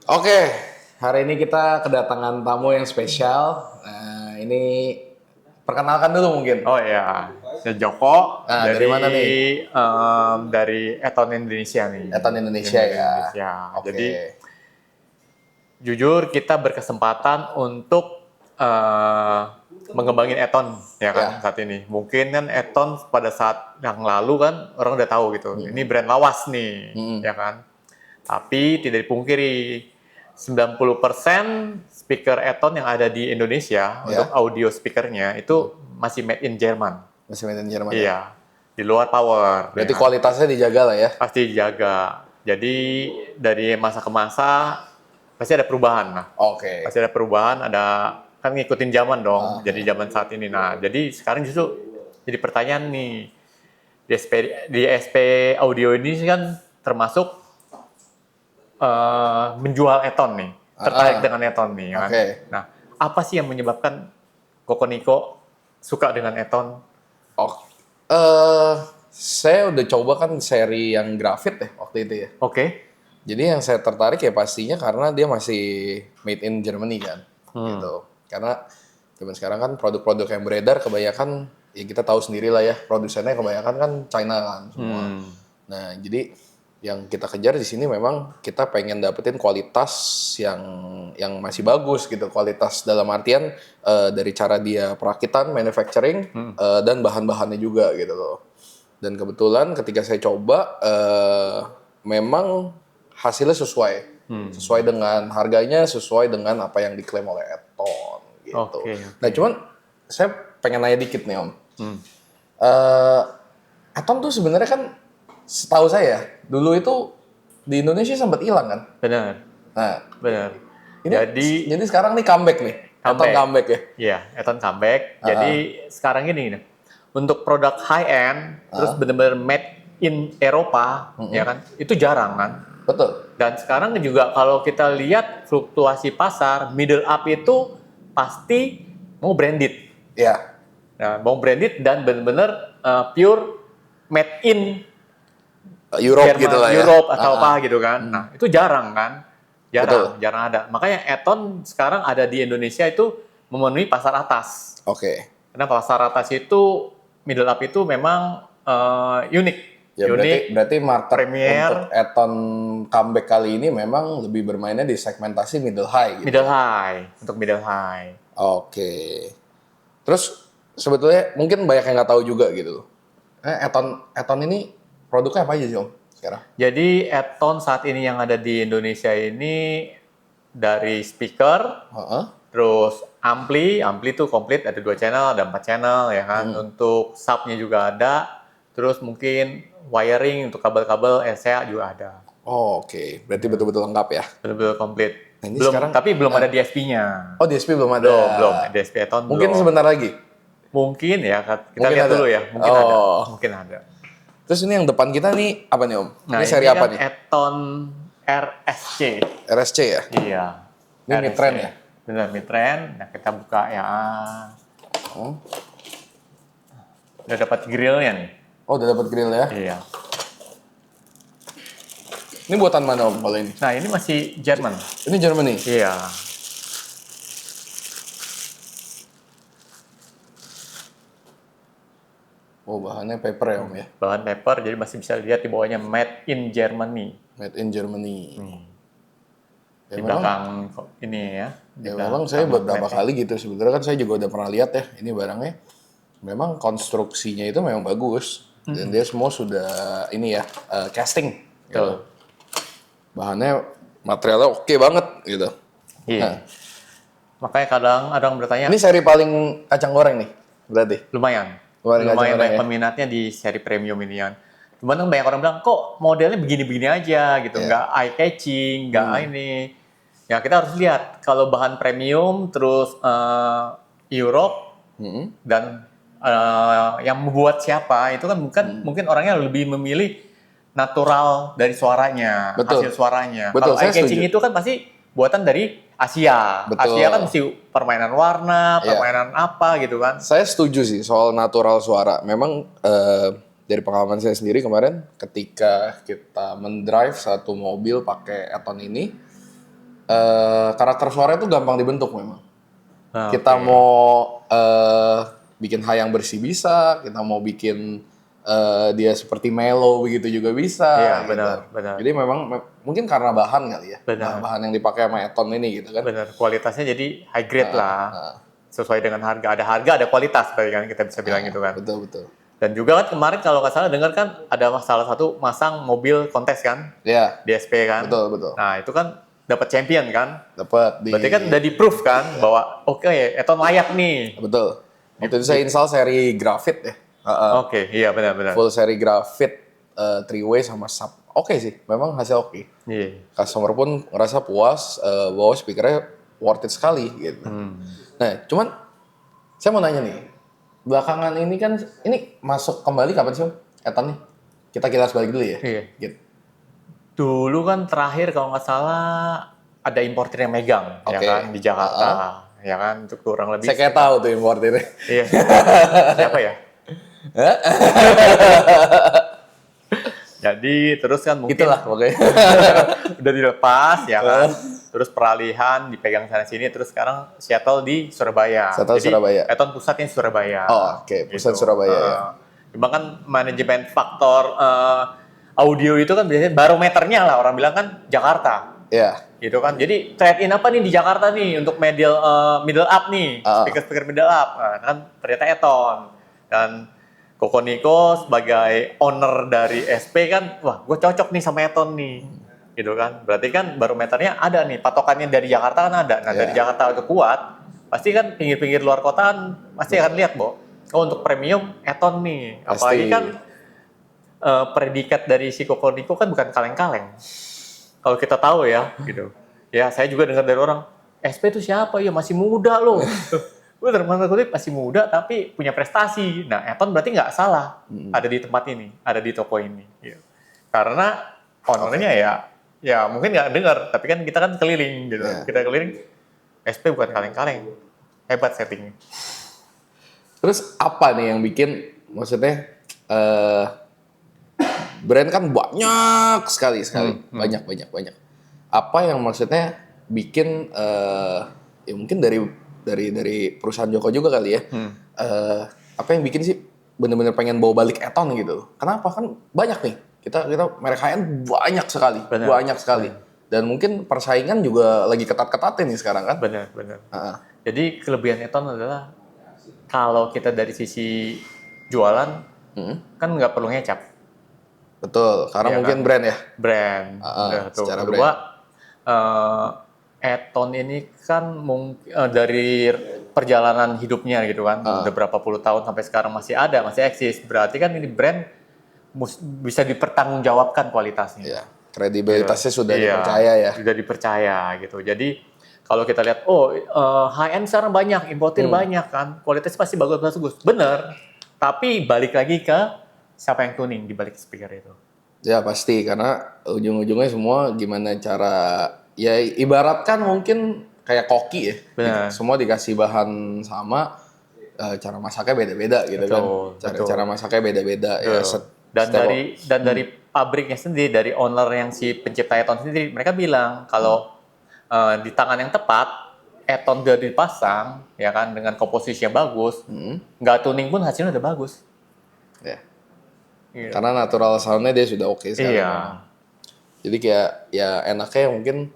Oke, hari ini kita kedatangan tamu yang spesial. Nah, ini perkenalkan dulu mungkin. Oh ya, saya Joko Nah, dari mana nih? dari Eton Indonesia nih. Eton Indonesia Eton ya. Indonesia. Oke. Jadi jujur kita berkesempatan untuk mengembangin Eton ya kan Ya. saat ini. Mungkin kan Eton pada saat yang lalu kan orang udah tahu gitu. Ini brand lawas nih, ya kan. Tapi tidak dipungkiri 90% speaker Eton yang ada di Indonesia untuk Ya. audio speakernya itu masih made in Jerman. Masih main di Jerman ya. Iya, di luar power. Berarti Ya kan? kualitasnya dijaga lah ya. Pasti dijaga. Jadi dari masa ke masa pasti ada perubahan lah. Oke. Pasti ada perubahan, ada kan ngikutin zaman dong. Jadi ya. zaman saat ini. Nah, jadi sekarang justru jadi pertanyaan nih di SP audio ini sih kan termasuk menjual Eton nih, tertarik dengan Eton nih, ya kan? Oke. Nah, apa sih yang menyebabkan Koko Niko suka dengan Eton? Oh, saya udah coba kan seri yang grafit ya waktu itu ya. Oke. Jadi yang saya tertarik ya pastinya karena dia masih made in Germany kan, gitu. Karena zaman sekarang kan produk-produk yang beredar kebanyakan ya kita tahu sendiri lah ya, produsennya kebanyakan kan China kan semua. Nah, jadi yang kita kejar di sini memang kita pengen dapetin kualitas yang masih bagus gitu, kualitas dalam artian dari cara dia perakitan, manufacturing dan bahan-bahannya juga gitu loh. Dan kebetulan ketika saya coba memang hasilnya sesuai dengan harganya, sesuai dengan apa yang diklaim oleh Eton gitu. Oke. Nah cuman saya pengen nanya dikit nih Om. Eh, Eton tuh sebenarnya kan setahu saya dulu itu di Indonesia sempat hilang kan. Benar, Nah benar. ini Jadi jadi sekarang nih comeback nih. Eton comeback ya. Iya, Eton comeback. Jadi sekarang ini nih, untuk produk high end, terus benar-benar made in Eropa, ya kan? Itu jarang kan? Betul. Dan sekarang juga kalau kita lihat fluktuasi pasar, middle up itu pasti mau branded. Ya. Nah, mau branded dan benar-benar pure made in Europe Jerman, gitu lah ya. Europe atau apa gitu kan. Nah, itu jarang kan? Betul. Jarang ada. Makanya Eton sekarang ada di Indonesia itu memenuhi pasar atas. Oke. Karena pasar atas itu middle up itu memang unik. Ya Unik, berarti market premier, untuk Eton comeback kali ini memang lebih bermainnya di segmentasi middle high gitu. middle high, untuk middle high. Oke. Terus sebetulnya mungkin banyak yang nggak tahu juga gitu. Eton ini produknya apa aja sih Om sekarang? Jadi Eton saat ini yang ada di Indonesia ini dari speaker, Heeh. terus ampli itu komplit ada 2 channel, ada 4 channel ya kan. Untuk subnya juga ada, terus mungkin wiring untuk kabel-kabel RCA juga ada. Oh, oke. Berarti betul-betul lengkap ya. Betul-betul komplit. Nah, ini Belum, sekarang tapi belum ada DSP-nya. oh DSP belum ada. Belum, DSP Eton Mungkin belum. sebentar lagi. Mungkin ya, kita Mungkin lihat ada. dulu ya. Mungkin ada. Oh. Mungkin ada. Terus ini yang depan kita nih apa nih Om? Nah, Ini seri apa kan nih? Eton RSC. RSC ya? Iya. Ini RSC. mid-trend ya? Benar, mid-trend. Nah, kita buka ya. Oh. Udah dapat grillnya nih. Oh, udah dapat grill ya. Iya. Ini buatan mana Om kalau ini? Nah, ini masih Jerman. Ini Germany. Iya. Oh, bahannya paper ya Om ya. Bahan paper, jadi masih bisa lihat di bawahnya Made in Germany. Made in Germany. Ya Di memang, belakang ini ya. Di ya belakang memang saya beberapa map-nya. kali gitu. Sebenarnya kan saya juga udah pernah lihat ya ini barangnya. Memang konstruksinya itu memang bagus. Dan dia semua sudah ini ya casting. Betul. Bahannya materialnya oke banget gitu. Iya. Nah. Makanya kadang ada yang bertanya, Ini seri paling kacang goreng nih berarti. lumayan. Lumayan Lumayan kacang banyak goreng ya. peminatnya di seri premium ini kan. Cuman kan banyak orang bilang, kok modelnya begini-begini aja gitu. Nggak eye catching, nggak ini. Ya kita harus lihat, kalau bahan premium, terus Europe, dan yang membuat siapa, itu kan mungkin orangnya lebih memilih natural dari suaranya, Betul. hasil suaranya. Betul, Kalau eye saya catching setuju. itu kan pasti buatan dari Asia. Betul. Asia kan mesti permainan warna, Iya. permainan apa gitu kan. Saya setuju sih soal natural suara. Memang dari pengalaman saya sendiri kemarin ketika kita mendrive satu mobil pakai Eton ini, karakter suara itu gampang dibentuk memang. Ah, Kita oke. mau bikin high yang bersih bisa, kita mau bikin dia seperti mellow begitu juga bisa Iya, gitu. benar. Jadi memang mungkin karena bahan kali ya, Benar. bahan yang dipakai sama Eton ini gitu kan. Benar, kualitasnya jadi high grade lah. Nah, Sesuai dengan harga. Ada harga, ada kualitas, berarti kan kita bisa bilang gitu kan. betul. Dan juga kan kemarin kalau nggak salah dengar kan ada salah satu masang mobil kontes kan Ya, di SP kan. betul. Nah itu kan dapat champion kan. Dapat di Berarti kan udah di proof kan bahwa oke Eton layak nih. betul. Waktu itu saya install seri Graphite ya. Oke, iya benar. Full seri Graphite 3-way sama sub. Oke sih, memang hasil oke. Iya. Customer pun ngerasa puas bahwa speakernya worth it sekali gitu. Nah, cuman saya mau nanya nih, belakangan ini kan ini masuk kembali kapan sih Om? Eton nih? Kita kilas balik dulu ya. Iya. Gitu. Dulu kan terakhir kalau nggak salah ada importer yang megang ya Oke. kan di Jakarta. Ya kan untuk kurang lebih. Saya kayak tahu tuh importernya. Iya. Siapa ya? Jadi terus kan mungkin Itulah pokoknya. udah dilepas ya kan. Terus peralihan dipegang sana sini terus sekarang Seattle di Surabaya. Seattle, Jadi Surabaya. Eton pusatnya Surabaya. Oh, oke. Pusat Surabaya ya. Cuma kan manajemen faktor audio itu kan biasanya barometernya lah orang bilang kan Jakarta. Iya. Gitu kan. Jadi trade in apa nih di Jakarta nih untuk middle up nih, speaker middle up. Nah, kan ternyata Eton. Dan Koko Niko sebagai owner dari SP kan, wah gue cocok nih sama Eton nih. Gitu kan. Berarti kan barometernya ada nih, patokannya dari Jakarta kan ada. Nah, dari Jakarta itu kuat, pasti kan pinggir-pinggir luar kota kan pasti akan lihat, Bo. Oh, untuk premium Eton nih. Apalagi Pasti. kan predikat dari si Koko Niko kan bukan kaleng-kaleng. Kalau kita tahu ya, gitu. Ya, saya juga dengar dari orang, SP itu siapa? Ya masih muda loh. Bener, kutip masih muda tapi punya prestasi. Nah, Eton berarti nggak salah ada di tempat ini, ada di toko ini. Gitu. Karena ownernya ya mungkin nggak dengar, tapi kan kita kan keliling gitu. Yeah. Kita keliling, SP bukan kaleng-kaleng. Hebat settingnya. Terus apa nih yang bikin, maksudnya brand kan banyak sekali, banyak. Apa yang maksudnya bikin ya mungkin dari perusahaan Joko juga kali ya. Apa yang bikin sih bener-bener pengen bawa balik Eton gitu? Kenapa kan banyak nih kita merek high-end banyak sekali, Dan mungkin persaingan juga lagi ketat-ketatnya nih sekarang kan? Benar. Jadi kelebihan Eton adalah kalau kita dari sisi jualan kan nggak perlu ngecap. Betul, karena Iya mungkin kan? brand ya. Brand. Udah tuh. Secara Kedua, Eton ini kan dari perjalanan hidupnya gitu kan, udah berapa puluh tahun sampai sekarang masih ada, masih eksis. Berarti kan ini brand bisa dipertanggungjawabkan kualitasnya. Iya, kredibilitasnya sudah Iya, dipercaya ya. Sudah dipercaya gitu. Jadi kalau kita lihat, high end sekarang banyak, importir banyak kan, kualitas pasti bagus. Bener. Tapi balik lagi ke siapa yang tuning di balik speaker itu. Ya pasti, karena ujung-ujungnya semua gimana cara, ya ibaratkan mungkin kayak koki ya. Benar. Semua dikasih bahan sama, cara masaknya beda-beda gitu Betul. Cara masaknya beda-beda. Ya, Dan dari pabriknya sendiri, dari owner yang si pencipta Eton sendiri, mereka bilang kalau di tangan yang tepat, Eton udah dipasang, ya kan, dengan komposisi yang bagus, nggak tuning pun hasilnya udah bagus. Ya. Iya. Karena natural soundnya dia sudah oke sekarang. Iya. Jadi kayak ya enaknya mungkin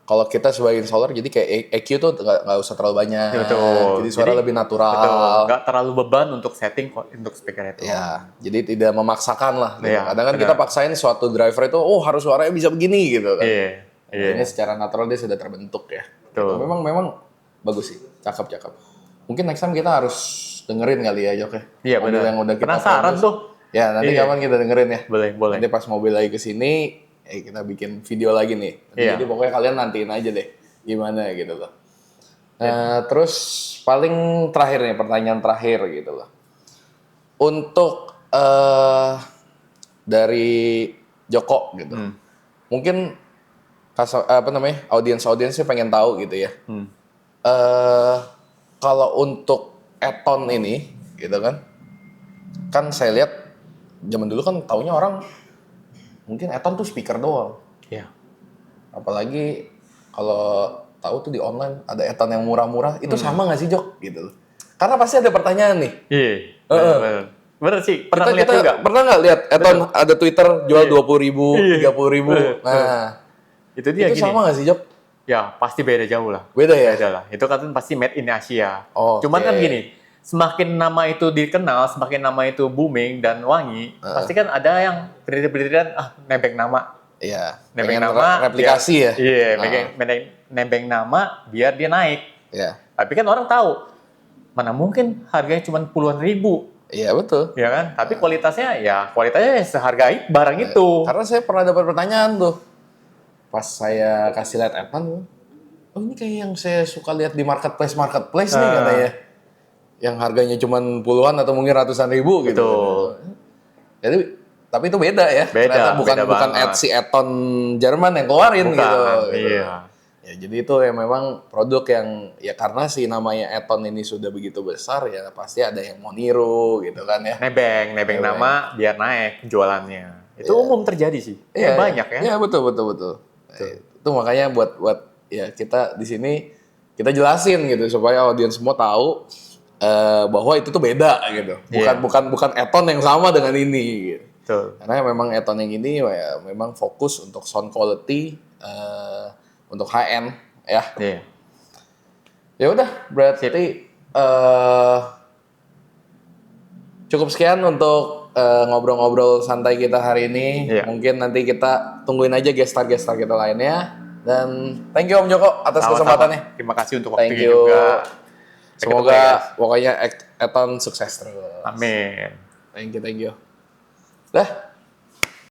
kalau kita sebagai installer jadi kayak EQ tuh nggak usah terlalu banyak. Betul. Jadi suara lebih natural. Betul. Nggak terlalu beban untuk setting untuk speaker itu. Ya, jadi tidak memaksakan lah. Gitu. Iya, Kadang kan kita paksain suatu driver itu, harus suaranya bisa begini gitu kan. Iya. Ini secara natural dia sudah terbentuk ya. Betul. Gitu. Memang bagus sih, cakep. Mungkin next time kita harus dengerin kali ya Jok ya. Iya Mobil benar. yang udah kita Penasaran produce. tuh. Ya nanti kapan kita dengerin ya. Boleh. Nanti pas mobil lagi ke sini, kita bikin video lagi nih. Iya. Jadi pokoknya kalian nantiin aja deh gimana gitu loh. Terus paling terakhir nih, pertanyaan terakhir gitu loh. Untuk dari Joko gitu. Mungkin audiensnya pengen tahu gitu ya. Kalau untuk Eton ini gitu kan saya lihat zaman dulu kan taunya orang mungkin Eton tuh speaker doang. Iya. Apalagi kalau tahu tuh di online ada Eton yang murah-murah, itu sama nggak sih Jok? Gitu loh. Karena pasti ada pertanyaan nih. Iya. Bener sih. Pernah lihat juga. Pernah nggak lihat Eton ada Twitter jual 20.000, 30.000. Nah, itu dia itu gini. sama nggak sih Jok? Ya pasti beda jauh lah. Beda ya? Beda lah. Itu kan pasti made in Asia. Oke. Cuman kan gini, semakin nama itu dikenal, semakin nama itu booming dan wangi, pasti kan ada yang penelitian nebeng nama. Iya. Nebeng Pengen nama. replikasi ya? Iya, nebeng nama biar dia naik. Iya. Tapi kan orang tahu, mana mungkin harganya cuma puluhan ribu. Iya betul. Ya kan? Tapi kualitasnya seharga barang itu. Karena saya pernah dapat pertanyaan tuh. Pas saya kasih lihat Eton, oh ini kayak yang saya suka lihat di marketplace nih katanya. Yang harganya cuma puluhan atau mungkin ratusan ribu gitu. Betul. Jadi tapi itu beda ya. Beda, Ternyata bukan banget. si Eton Jerman yang keluarin Bukan, gitu. iya. Ya jadi itu ya memang produk yang ya karena si namanya Eton ini sudah begitu besar ya pasti ada yang mau niru gitu kan ya. Nebeng nama biar naik jualannya. Itu umum terjadi sih. Banyak ya. Iya betul. Itu makanya buat ya kita di sini kita jelasin gitu supaya audiens semua tahu bahwa itu tuh beda gitu. Bukan Eton yang sama dengan ini gitu. Betul. Karena memang Eton yang ini ya memang fokus untuk sound quality untuk high-end ya. Iya. Ya udah berarti cukup sekian untuk ngobrol-ngobrol santai kita hari ini. Iya. Mungkin nanti kita tungguin aja gestar-gestar kita lainnya. Dan thank you Om Joko atas Sama-sama. kesempatannya. Terima kasih untuk Thank waktunya you. juga. Semoga pokoknya Eton sukses terus. Amin. Thank you. Dah.